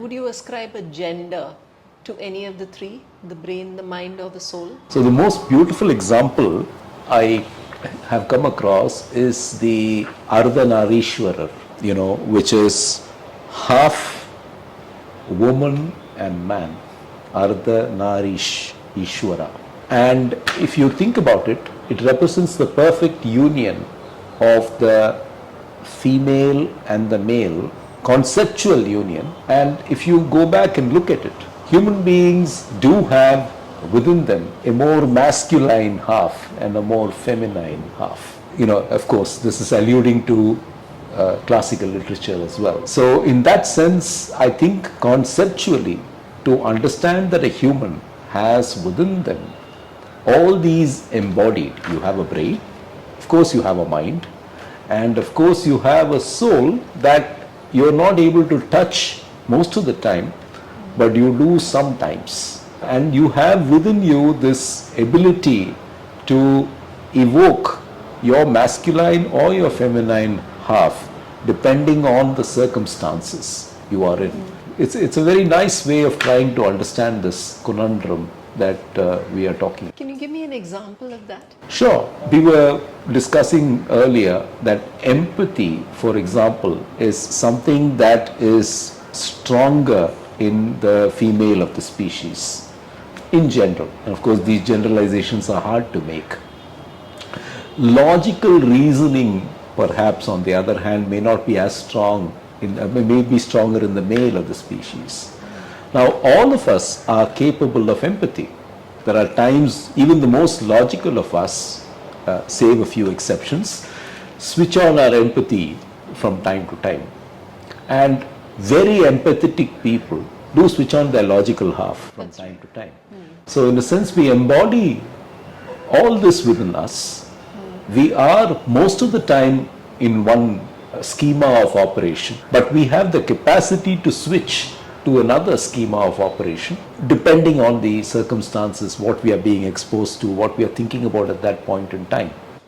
Would you ascribe a gender to any of the three, the brain, the mind, or the soul? So the most beautiful example I have come across is the Ardha Nareeshwara, which is half woman and man. Ardha Nareeshwara. And if you think about it, it represents the perfect union of the female and the male, conceptual union. And if you go back and look at it, human beings do have within them a more masculine half and a more feminine half. Of course, this is alluding to classical literature as well. So in that sense, I think conceptually, to understand that a human has within them all these embodied, you have a brain, of course you have a mind, and of course you have a soul that you're not able to touch most of the time, but you do sometimes. And you have within you this ability to evoke your masculine or your feminine half depending on the circumstances you are in. It's a very nice way of trying to understand this conundrum that we are talking. Can you give me an example of that? Sure. We were discussing earlier that empathy, for example, is something that is stronger in the female of the species in general. And of course, these generalizations are hard to make. Logical reasoning, perhaps, on the other hand, may not be as strong, may be stronger in the male of the species. Now, all of us are capable of empathy. There are times, even the most logical of us, save a few exceptions, switch on our empathy from time to time. And very empathetic people do switch on their logical half from time to time. So in a sense, we embody all this within us. We are most of the time in one schema of operation, but we have the capacity to switch to another schema of operation depending on the circumstances, what we are being exposed to, what we are thinking about at that point in time.